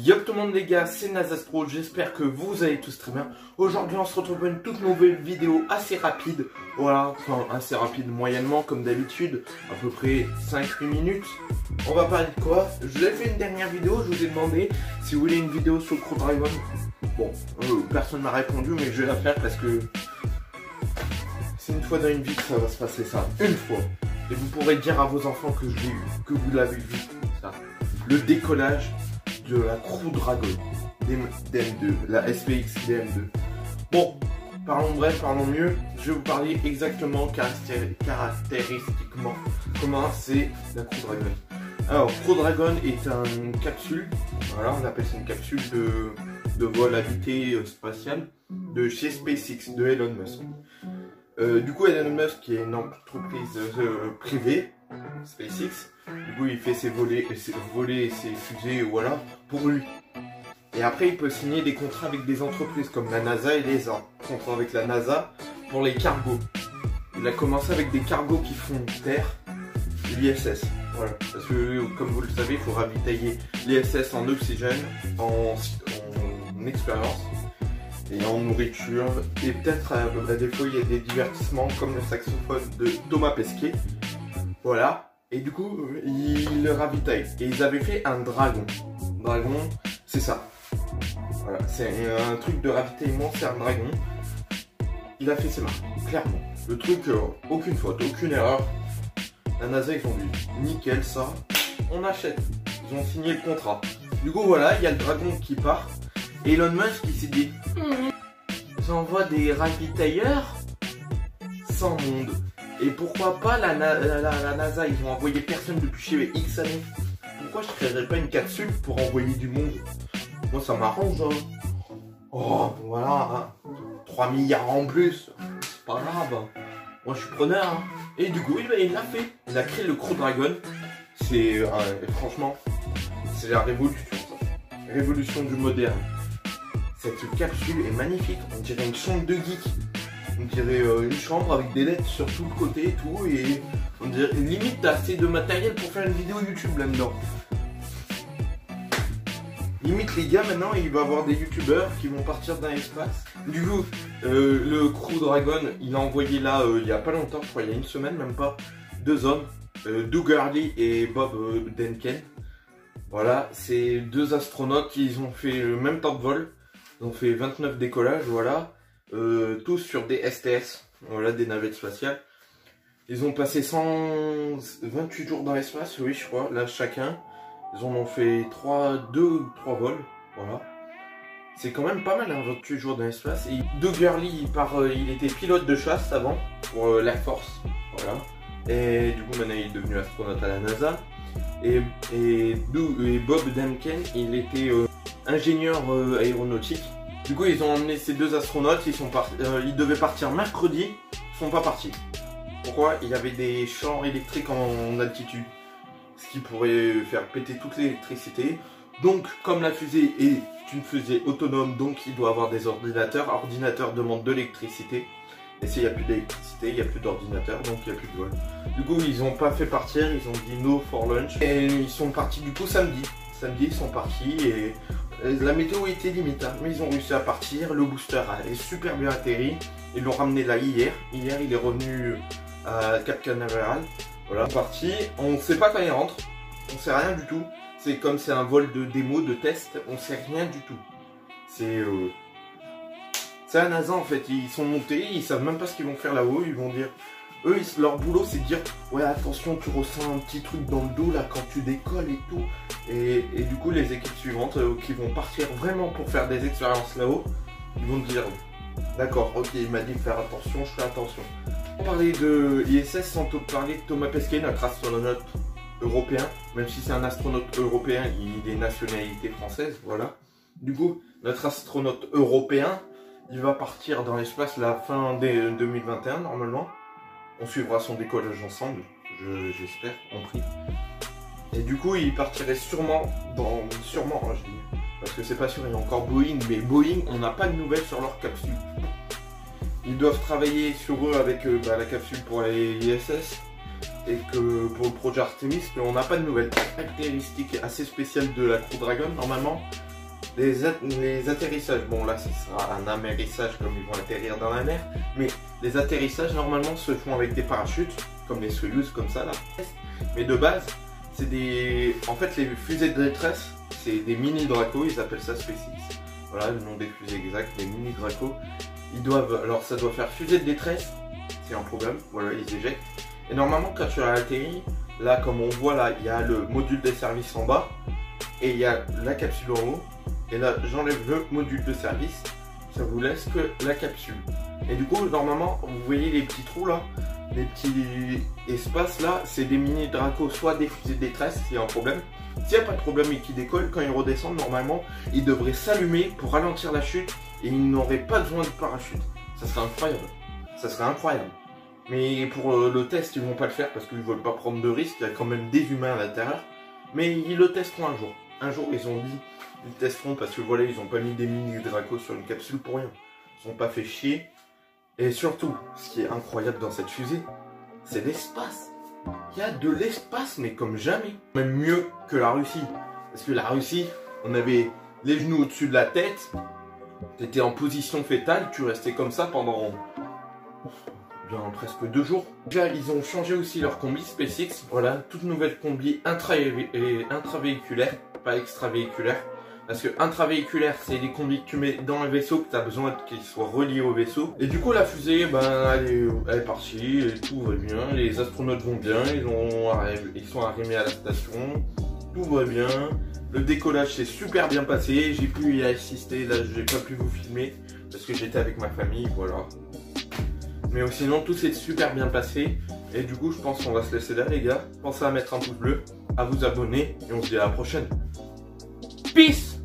Yo tout le monde les gars, c'est Nazastro, j'espère que vous allez tous très bien. Aujourd'hui on se retrouve pour une toute nouvelle vidéo assez rapide. Voilà, enfin assez rapide moyennement comme d'habitude, à peu près 5-8 minutes. On va parler de quoi? Je vous ai fait une dernière vidéo, je vous ai demandé si vous voulez une vidéo sur le Crew Dragon. Bon, personne m'a répondu mais je vais la faire parce que c'est une fois dans une vie que ça va se passer ça. Une fois. Et vous pourrez dire à vos enfants que je l'ai eu, que vous l'avez vu. Ça. Le décollage de la Crew Dragon DM2, la SPX DM2. Bon, parlons bref, parlons mieux. Je vais vous parler exactement, caractéristiquement, comment c'est la Crew Dragon. Alors, Crew Dragon est une capsule, voilà, on appelle ça une capsule de vol habité spatial de chez SpaceX, de Elon Musk. Du coup, Elon Musk qui est une entreprise privée, SpaceX, du coup il fait ses volets, ses fusées, voilà, pour lui. Et après il peut signer des contrats avec des entreprises comme la NASA et l'ESA. Contrat avec la NASA pour les cargos. Il a commencé avec des cargos qui font terre, l'ISS. Voilà, parce que comme vous le savez, il faut ravitailler l'ISS en oxygène, en expérience et en nourriture. Et peut-être à des fois il y a des divertissements comme le saxophone de Thomas Pesquet. Voilà. Et du coup, il le ravitaille. Et ils avaient fait un dragon. Dragon, c'est ça. Voilà, c'est un truc de ravitaillement, c'est un dragon. Il a fait ses marques, clairement. Le truc, aucune faute, aucune erreur. La NASA, ils ont dit, nickel, ça, on achète. Ils ont signé le contrat. Du coup, voilà, il y a le dragon qui part. Et Elon Musk, il s'est dit, j'envoie des ravitailleurs sans monde. Et pourquoi pas la NASA, ils ont envoyé personne depuis chez X années. Pourquoi je créerais pas une capsule pour envoyer du monde? Moi ça m'arrange. Hein. Oh voilà, hein. 3 milliards en plus, c'est pas grave. Moi je suis preneur. Hein. Et du coup il l'a fait. Il a créé le Crew Dragon. C'est franchement, c'est la révolution ça. Révolution du moderne. Cette capsule est magnifique, on dirait une chambre de geek. On dirait une chambre avec des LED sur tout le côté et tout, et on dirait limite t'as assez de matériel pour faire une vidéo YouTube là-dedans. Limite les gars maintenant il va y avoir des youtubeurs qui vont partir dans l'espace. Du coup le Crew Dragon il a envoyé là il y a pas longtemps, je crois il y a une semaine même pas, deux hommes, Doug Hurley et Bob Denken. Voilà, c'est deux astronautes qui ont fait le même temps de vol, ils ont fait 29 décollages, voilà. Tous sur des STS, voilà, des navettes spatiales. Ils ont passé 128 jours dans l'espace, oui je crois, là chacun. Ils en ont fait 2 ou 3 vols, voilà. C'est quand même pas mal, hein, 28 jours dans l'espace. Et Doug Hurley, il était pilote de chasse avant, pour l'Air Force, voilà. Et du coup maintenant il est devenu astronaute à la NASA. Et Bob Denken, il était ingénieur aéronautique. Du coup, ils ont emmené ces deux astronautes, ils devaient partir mercredi, ils sont pas partis. Pourquoi? Il y avait des champs électriques en altitude, ce qui pourrait faire péter toute l'électricité. Donc, comme la fusée est une fusée autonome, donc il doit avoir des ordinateurs. Ordinateur demande de l'électricité. Et s'il n'y a plus d'électricité, il n'y a plus d'ordinateur, donc il n'y a plus de vol. Du coup, ils n'ont pas fait partir, ils ont dit no for lunch. Et ils sont partis du coup samedi. Samedi, ils sont partis et la météo était limite, hein, mais ils ont réussi à partir. Le booster a super bien atterri. Ils l'ont ramené là hier. Hier, il est revenu à Cap Canaveral. Voilà, parti. On ne sait pas quand il rentre. On ne sait rien du tout. C'est comme c'est un vol de démo, de test. On ne sait rien du tout. C'est la NASA en fait. Ils sont montés. Ils savent même pas ce qu'ils vont faire là-haut. Ils vont dire. Eux, leur boulot, c'est de dire ouais, attention, tu ressens un petit truc dans le dos là quand tu décolles et tout. Et du coup, les équipes suivantes qui vont partir vraiment pour faire des expériences là-haut, ils vont dire d'accord, ok, il m'a dit de faire attention, je fais attention. On parlait de ISS sans parler de Thomas Pesquet, notre astronaute européen. Même si c'est un astronaute européen, il est nationalité française, voilà. Du coup, notre astronaute européen, il va partir dans l'espace la fin 2021 normalement. On suivra son décollage ensemble, j'espère, en prie. Et du coup, il partirait sûrement, sûrement, hein, je dis, parce que c'est pas sûr, il y a encore Boeing, mais Boeing, on n'a pas de nouvelles sur leur capsule. Ils doivent travailler sur eux avec la capsule pour les ISS, et que pour le projet Artemis, mais on n'a pas de nouvelles. Caractéristique assez spéciale de la Crew Dragon, normalement, Les atterrissages, bon là ce sera un amérissage comme ils vont atterrir dans la mer, mais les atterrissages normalement se font avec des parachutes, comme les Soyuz comme ça là. Mais de base, c'est des... En fait les fusées de détresse, c'est des mini Draco, ils appellent ça SpaceX. Voilà le nom des fusées exacts, des mini Draco. Ils doivent... Alors ça doit faire fusée de détresse, c'est un problème, voilà ils éjectent. Et normalement quand tu as atterri, là comme on voit là, il y a le module de service en bas, et il y a la capsule en haut. Et là, j'enlève le module de service, ça vous laisse que la capsule. Et du coup, normalement, vous voyez les petits trous là, les petits espaces là, c'est des mini Draco, soit des fusées de détresse, s'il y a un problème. S'il n'y a pas de problème et qu'ils décollent, quand ils redescendent, normalement, ils devraient s'allumer pour ralentir la chute et ils n'auraient pas besoin de parachute. Ça serait incroyable. Ça serait incroyable. Mais pour le test, ils vont pas le faire parce qu'ils veulent pas prendre de risques, il y a quand même des humains à l'intérieur. Mais ils le testeront un jour. Un jour, ils ont dit, ils testeront parce que voilà, ils ont pas mis des mini Draco sur une capsule pour rien. Ils ont pas fait chier. Et surtout, ce qui est incroyable dans cette fusée, c'est l'espace. Il y a de l'espace, mais comme jamais. Même mieux que la Russie. Parce que la Russie, on avait les genoux au-dessus de la tête. Tu étais en position fétale, tu restais comme ça pendant bien presque 2 jours. Déjà, ils ont changé aussi leur combi SpaceX. Voilà, toute nouvelle combi intravéhiculaire, pas extravéhiculaire. Parce que intravéhiculaire, c'est les combis que tu mets dans le vaisseau, que tu as besoin qu'ils soient reliés au vaisseau. Et du coup, la fusée, ben, elle est partie, et tout va bien. Les astronautes vont bien, ils sont arrivés à la station. Tout va bien. Le décollage s'est super bien passé. J'ai pu y assister. Là, j'ai pas pu vous filmer parce que j'étais avec ma famille, voilà. Mais sinon, tout s'est super bien passé. Et du coup, je pense qu'on va se laisser là, les gars. Pensez à mettre un pouce bleu, à vous abonner, et on se dit à la prochaine. Peace!